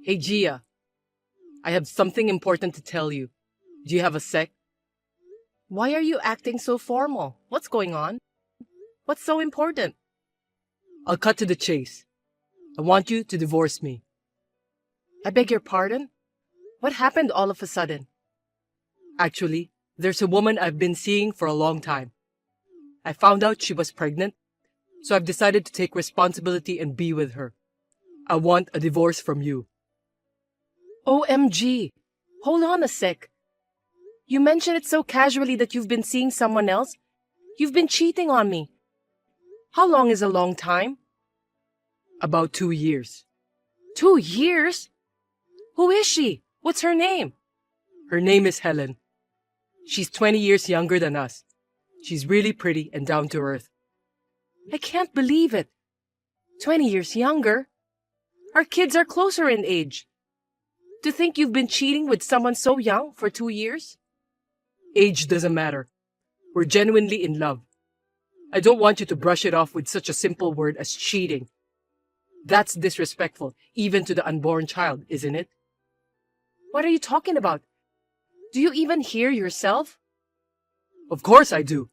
Hey Gia, I have something important to tell you. Do you have a sec? Why are you acting so formal? What's going on? What's so important? I'll cut to the chase. I want you to divorce me. I beg your pardon? What happened all of a sudden? Actually, there's a woman I've been seeing for a long time. I found out she was pregnant, so I've decided to take responsibility and be with her. I want a divorce from you. OMG! Hold on a sec. You mentioned it so casually that you've been seeing someone else. You've been cheating on me. How long is a long time? About 2 years. 2 years? Who is she? What's her name? Her name is Helen. She's 20 years younger than us. She's really pretty and down to earth. I can't believe it. 20 years younger? Our kids are closer in age. To think you've been cheating with someone so young for 2 years? Age doesn't matter. We're genuinely in love. I don't want you to brush it off with such a simple word as cheating. That's disrespectful, even to the unborn child, isn't it? What are you talking about? Do you even hear yourself? Of course I do.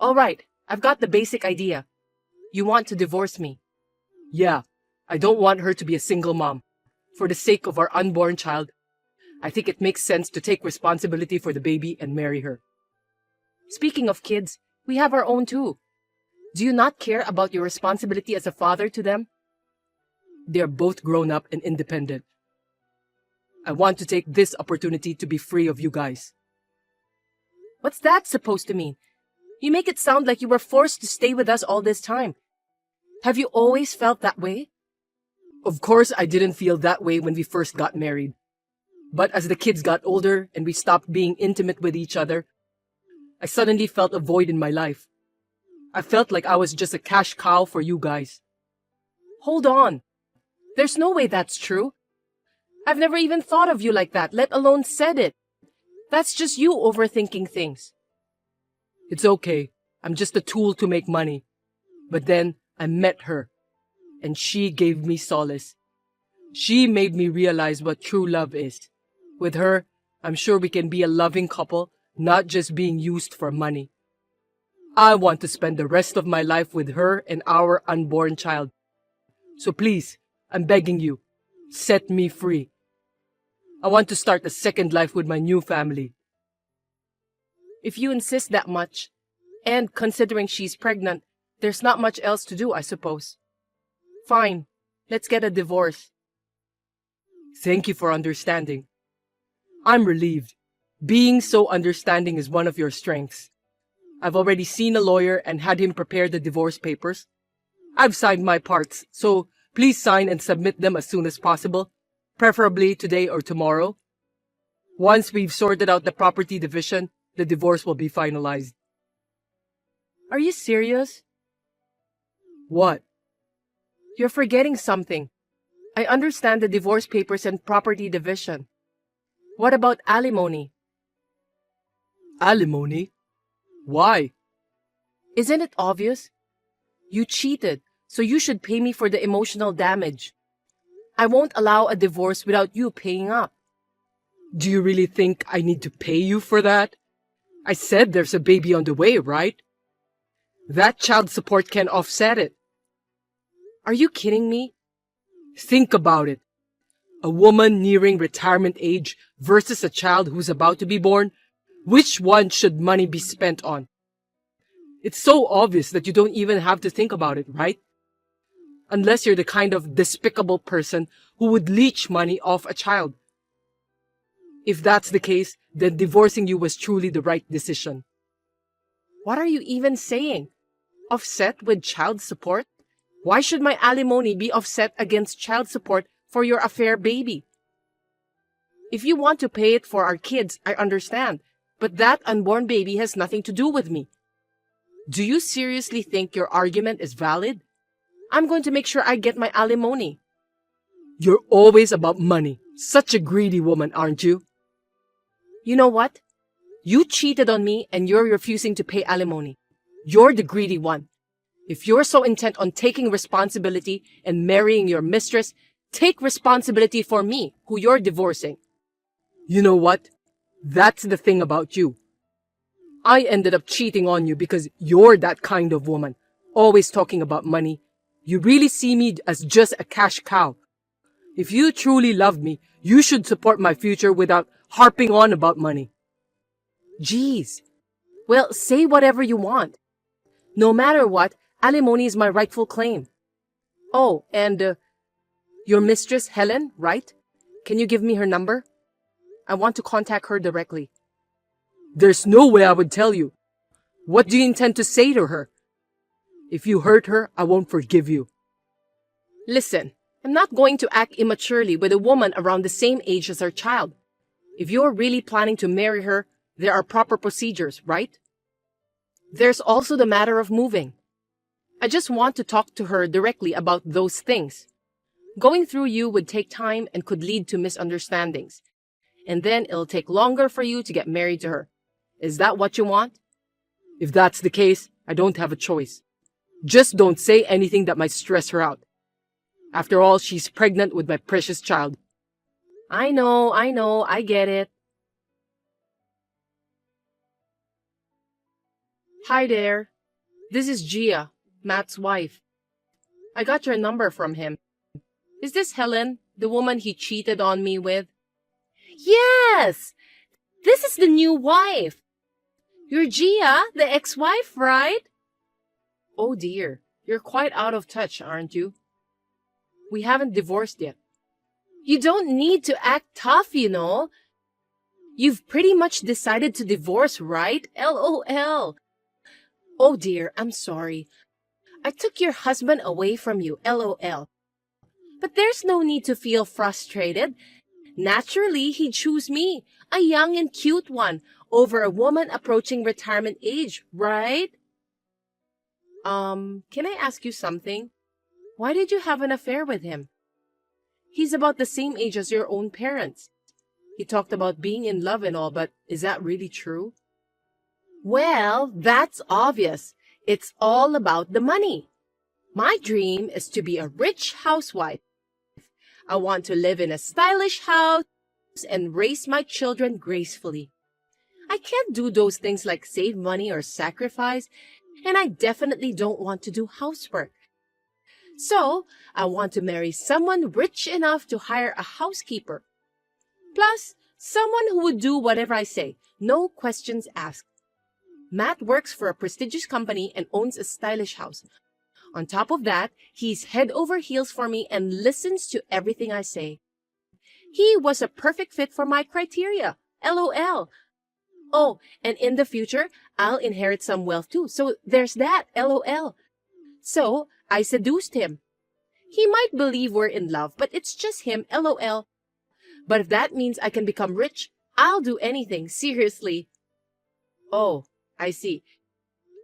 All right, I've got the basic idea. You want to divorce me. Yeah, I don't want her to be a single mom. For the sake of our unborn child, I think it makes sense to take responsibility for the baby and marry her. Speaking of kids, we have our own too. Do you not care about your responsibility as a father to them? They're both grown up and independent. I want to take this opportunity to be free of you guys. What's that supposed to mean? You make it sound like you were forced to stay with us all this time. Have you always felt that way? Of course I didn't feel that way when we first got married. But as the kids got older and we stopped being intimate with each other, I suddenly felt a void in my life. I felt like I was just a cash cow for you guys. Hold on. There's no way that's true. I've never even thought of you like that, let alone said it. That's just you overthinking things. It's okay. I'm just a tool to make money. But then I met her, and she gave me solace. She made me realize what true love is. With her, I'm sure we can be a loving couple, not just being used for money. I want to spend the rest of my life with her and our unborn child. So please, I'm begging you, set me free. I want to start a second life with my new family. If you insist that much, and considering she's pregnant, there's not much else to do, I suppose. Fine, let's get a divorce. Thank you for understanding. I'm relieved. Being so understanding is one of your strengths. I've already seen a lawyer and had him prepare the divorce papers. I've signed my parts, so please sign and submit them as soon as possible, preferably today or tomorrow. Once we've sorted out the property division, the divorce will be finalized. Are you serious? What? You're forgetting something. I understand the divorce papers and property division. What about alimony? Alimony? Why? Isn't it obvious? You cheated, so you should pay me for the emotional damage. I won't allow a divorce without you paying up. Do you really think I need to pay you for that? I said there's a baby on the way, right? That child support can offset it. Are you kidding me? Think about it. A woman nearing retirement age versus a child who's about to be born. Which one should money be spent on? It's so obvious that you don't even have to think about it, right? Unless you're the kind of despicable person who would leech money off a child. If that's the case, then divorcing you was truly the right decision. What are you even saying? Offset with child support? Why should my alimony be offset against child support for your affair baby? If you want to pay it for our kids, I understand, but that unborn baby has nothing to do with me. Do you seriously think your argument is valid? I'm going to make sure I get my alimony. You're always about money. Such a greedy woman, aren't you? You know what? You cheated on me and you're refusing to pay alimony. You're the greedy one. If you're so intent on taking responsibility and marrying your mistress, Take responsibility for me, who you're divorcing. You know what? That's the thing about you. I ended up cheating on you because you're that kind of woman, always talking about money. You really see me as just a cash cow. If you truly loved me, you should support my future without harping on about money. Jeez. Well, say whatever you want. No matter what, alimony is my rightful claim. Oh, and your mistress, Helen, right? Can you give me her number? I want to contact her directly. There's no way I would tell you. What do you intend to say to her? If you hurt her, I won't forgive you. Listen, I'm not going to act immaturely with a woman around the same age as our child. If you're really planning to marry her, there are proper procedures, right? There's also the matter of moving. I just want to talk to her directly about those things. Going through you would take time and could lead to misunderstandings. And then it'll take longer for you to get married to her. Is that what you want? If that's the case, I don't have a choice. Just don't say anything that might stress her out. After all, she's pregnant with my precious child. I know, I get it. Hi there. This is Gia, Matt's wife. I got your number from him. Is this Helen, the woman he cheated on me with? Yes! This is the new wife. You're Gia, the ex-wife, right? Oh dear, you're quite out of touch, aren't you? We haven't divorced yet. You don't need to act tough, you know. You've pretty much decided to divorce, right? LOL. Oh dear, I'm sorry. I took your husband away from you, LOL. But there's no need to feel frustrated. Naturally, he'd choose me, a young and cute one, over a woman approaching retirement age, right? Can I ask you something? Why did you have an affair with him? He's about the same age as your own parents. He talked about being in love and all, but is that really true? Well, that's obvious. It's all about the money. My dream is to be a rich housewife. I want to live in a stylish house and raise my children gracefully. I can't do those things like save money or sacrifice, and I definitely don't want to do housework. So, I want to marry someone rich enough to hire a housekeeper. Plus, someone who would do whatever I say, no questions asked. Matt works for a prestigious company and owns a stylish house. On top of that, he's head over heels for me and listens to everything I say. He was a perfect fit for my criteria. LOL. Oh, and in the future, I'll inherit some wealth too. So there's that. LOL. So I seduced him. He might believe we're in love, but it's just him. LOL. But if that means I can become rich, I'll do anything. Seriously. Oh, I see.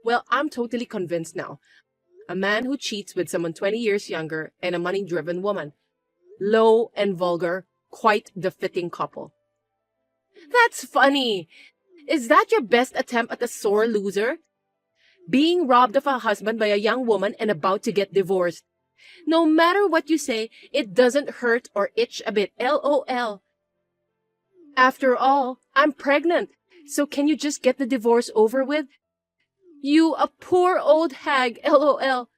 Well, I'm totally convinced now. A man who cheats with someone 20 years younger and a money-driven woman. Low and vulgar, quite the fitting couple. That's funny. Is that your best attempt at a sore loser? Being robbed of a husband by a young woman and about to get divorced. No matter what you say, it doesn't hurt or itch a bit. LOL. After all, I'm pregnant. So can you just get the divorce over with? You, a poor old hag, LOL.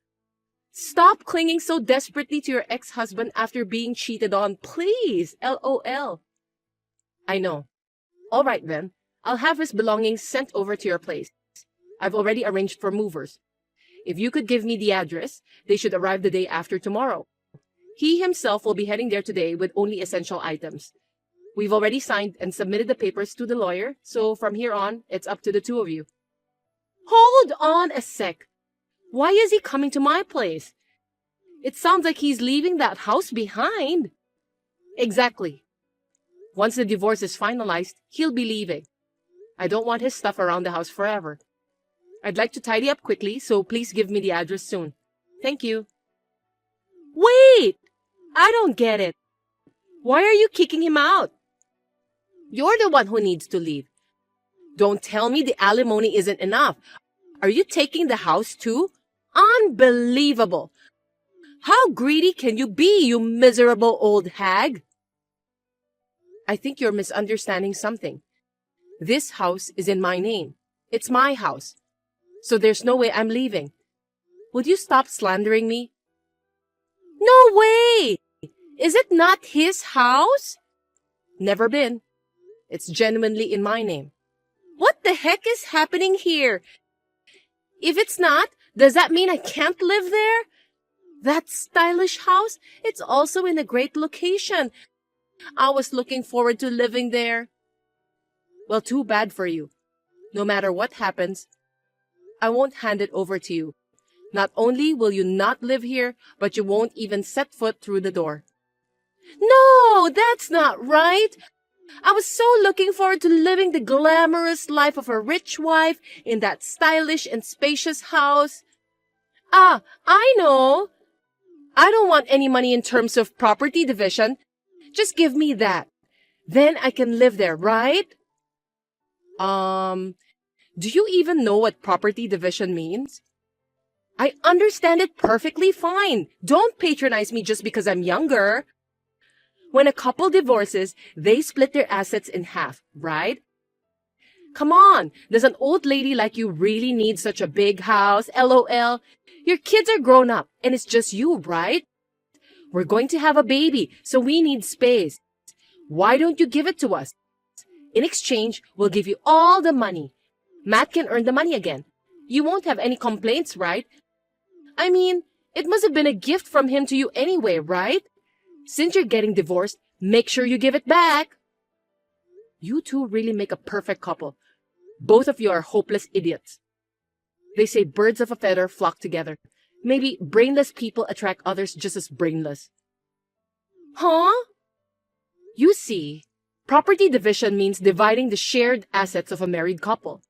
Stop clinging so desperately to your ex-husband after being cheated on, please, LOL. I know. All right then, I'll have his belongings sent over to your place. I've already arranged for movers. If you could give me the address, they should arrive the day after tomorrow. He himself will be heading there today with only essential items. We've already signed and submitted the papers to the lawyer, so from here on, it's up to the two of you. Hold on a sec. Why is he coming to my place? It sounds like he's leaving that house behind. Exactly. Once the divorce is finalized, he'll be leaving. I don't want his stuff around the house forever. I'd like to tidy up quickly, so please give me the address soon. Thank you. Wait! I don't get it. Why are you kicking him out? You're the one who needs to leave. Don't tell me the alimony isn't enough. Are you taking the house too? Unbelievable. How greedy can you be, you miserable old hag? I think you're misunderstanding something. This house is in my name. It's my house. So there's no way I'm leaving. Would you stop slandering me? No way! Is it not his house? Never been. It's genuinely in my name. What the heck is happening here? If it's not, does that mean I can't live there? That stylish house, it's also in a great location. I was looking forward to living there. Well, too bad for you. No matter what happens, I won't hand it over to you. Not only will you not live here, but you won't even set foot through the door. No, that's not right. I was so looking forward to living the glamorous life of a rich wife in that stylish and spacious house. Ah, I know. I don't want any money in terms of property division. Just give me that. Then I can live there, right? Do you even know what property division means? I understand it perfectly fine. Don't patronize me just because I'm younger. When a couple divorces, they split their assets in half, right? Come on, does an old lady like you really need such a big house? LOL. Your kids are grown up, and it's just you, right? We're going to have a baby, so we need space. Why don't you give it to us? In exchange, we'll give you all the money. Matt can earn the money again. You won't have any complaints, right? I mean, it must have been a gift from him to you anyway, right? Since you're getting divorced, make sure you give it back. You two really make a perfect couple. Both of you are hopeless idiots. They say birds of a feather flock together. Maybe brainless people attract others just as brainless. Huh? You see, property division means dividing the shared assets of a married couple.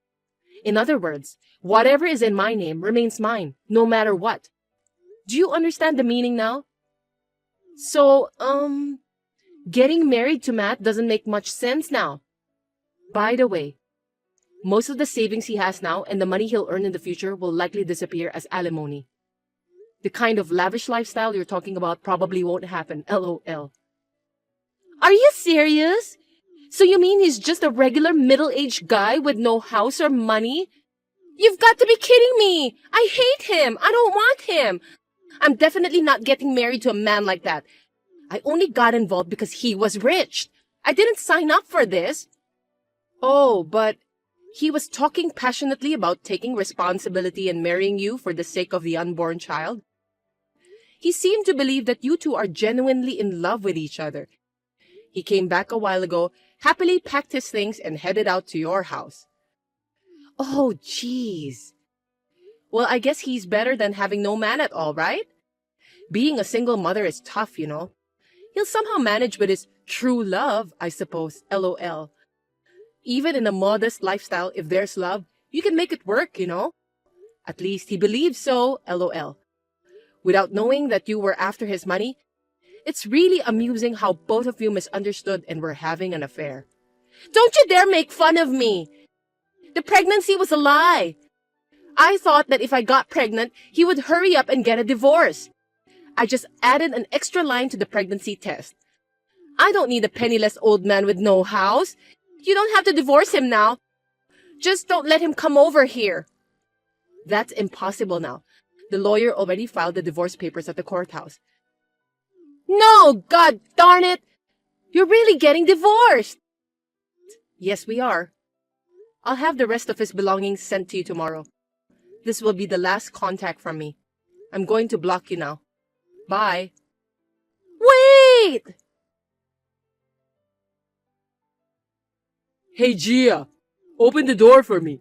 In other words, whatever is in my name remains mine, no matter what. Do you understand the meaning now? So, getting married to Matt doesn't make much sense now. By the way, most of the savings he has now and the money he'll earn in the future will likely disappear as alimony. The kind of lavish lifestyle you're talking about probably won't happen, LOL. Are you serious? So you mean he's just a regular middle-aged guy with no house or money? You've got to be kidding me! I hate him! I don't want him! I'm definitely not getting married to a man like that. I only got involved because he was rich. I didn't sign up for this. Oh, but he was talking passionately about taking responsibility and marrying you for the sake of the unborn child. He seemed to believe that you two are genuinely in love with each other. He came back a while ago, happily packed his things, and headed out to your house. Oh, jeez. Well, I guess he's better than having no man at all, right? Being a single mother is tough, you know. He'll somehow manage with his true love, I suppose, LOL. Even in a modest lifestyle, if there's love, you can make it work, you know. At least he believes so, LOL. Without knowing that you were after his money, it's really amusing how both of you misunderstood and were having an affair. Don't you dare make fun of me! The pregnancy was a lie. I thought that if I got pregnant, he would hurry up and get a divorce. I just added an extra line to the pregnancy test. I don't need a penniless old man with no house. You don't have to divorce him now. Just don't let him come over here. That's impossible now. The lawyer already filed the divorce papers at the courthouse. No, God darn it! You're really getting divorced! Yes, we are. I'll have the rest of his belongings sent to you tomorrow. This will be the last contact from me. I'm going to block you now. Bye. Wait! Hey, Gia, open the door for me.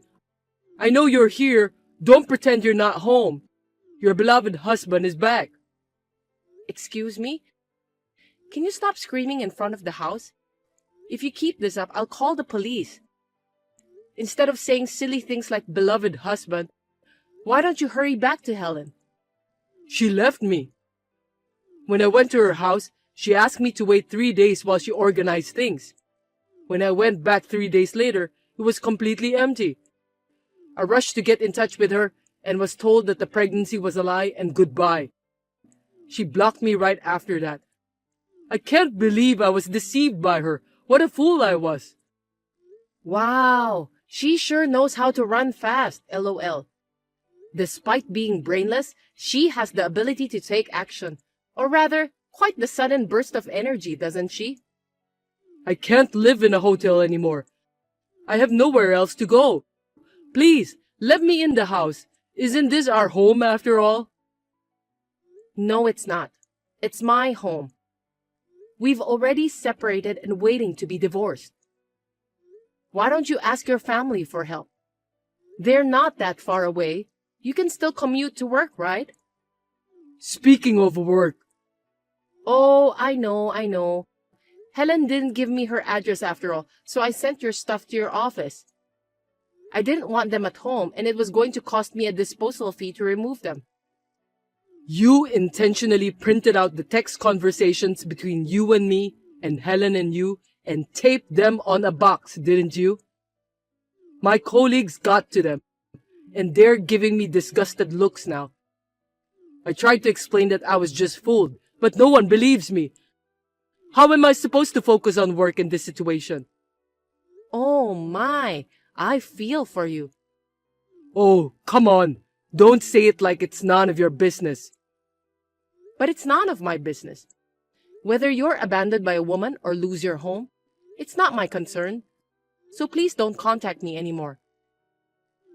I know you're here. Don't pretend you're not home. Your beloved husband is back. Excuse me? Can you stop screaming in front of the house? If you keep this up, I'll call the police. Instead of saying silly things like beloved husband, why don't you hurry back to Helen? She left me. When I went to her house, she asked me to wait 3 days while she organized things. When I went back 3 days later, it was completely empty. I rushed to get in touch with her and was told that the pregnancy was a lie and goodbye. She blocked me right after that. I can't believe I was deceived by her. What a fool I was. Wow, she sure knows how to run fast, LOL. Despite being brainless, she has the ability to take action. Or rather, quite the sudden burst of energy, doesn't she? I can't live in a hotel anymore. I have nowhere else to go. Please, let me in the house. Isn't this our home after all? No, it's not. It's my home. We've already separated and waiting to be divorced. Why don't you ask your family for help? They're not that far away. You can still commute to work, right? Speaking of work, Oh, I know. Helen didn't give me her address after all, so I sent your stuff to your office. I didn't want them at home, and it was going to cost me a disposal fee to remove them. you intentionally printed out the text conversations between you and me and Helen and you and taped them on a box, didn't you? My colleagues got to them, and they're giving me disgusted looks now. I tried to explain that I was just fooled, but no one believes me. How am I supposed to focus on work in this situation? Oh my, I feel for you. Oh, come on. Don't say it like it's none of your business. But it's none of my business. Whether you're abandoned by a woman or lose your home, it's not my concern. So please don't contact me anymore.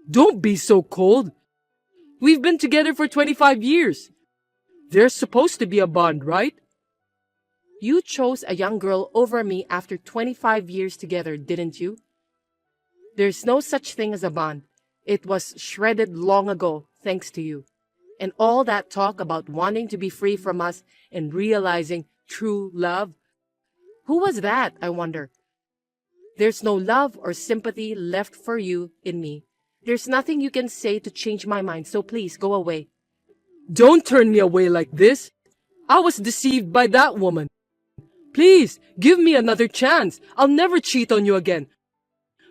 Don't be so cold. We've been together for 25 years. There's supposed to be a bond, right? You chose a young girl over me after 25 years together, didn't you? There's no such thing as a bond. It was shredded long ago, thanks to you. And all that talk about wanting to be free from us and realizing true love. Who was that, I wonder? There's no love or sympathy left for you in me. There's nothing you can say to change my mind, so please go away. Don't turn me away like this. I was deceived by that woman. Please, give me another chance. I'll never cheat on you again.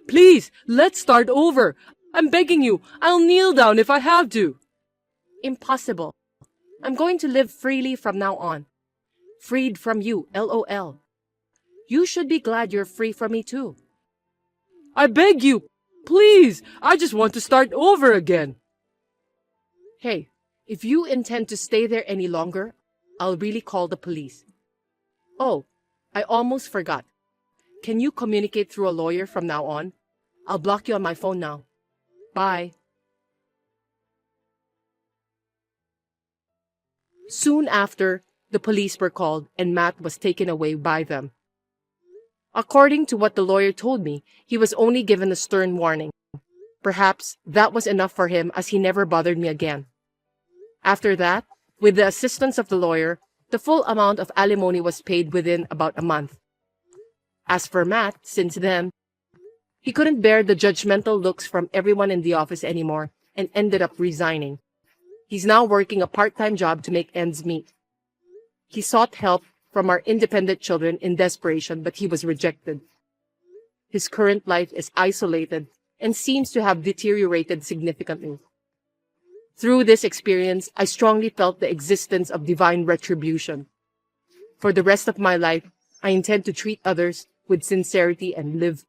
Please, let's start over. I'm begging you. I'll kneel down if I have to. Impossible. I'm going to live freely from now on. Freed from you, LOL. You should be glad you're free from me too. I beg you. Please, I just want to start over again. Hey, if you intend to stay there any longer, I'll really call the police. Oh, I almost forgot. Can you communicate through a lawyer from now on? I'll block you on my phone now. Bye. Soon after, the police were called and Matt was taken away by them. According to what the lawyer told me, he was only given a stern warning. Perhaps that was enough for him as he never bothered me again. After that, with the assistance of the lawyer, the full amount of alimony was paid within about a month. As for Matt, since then, he couldn't bear the judgmental looks from everyone in the office anymore and ended up resigning. He's now working a part-time job to make ends meet. He sought help from our independent children in desperation, but he was rejected. His current life is isolated and seems to have deteriorated significantly. Through this experience, I strongly felt the existence of divine retribution. For the rest of my life, I intend to treat others with sincerity and live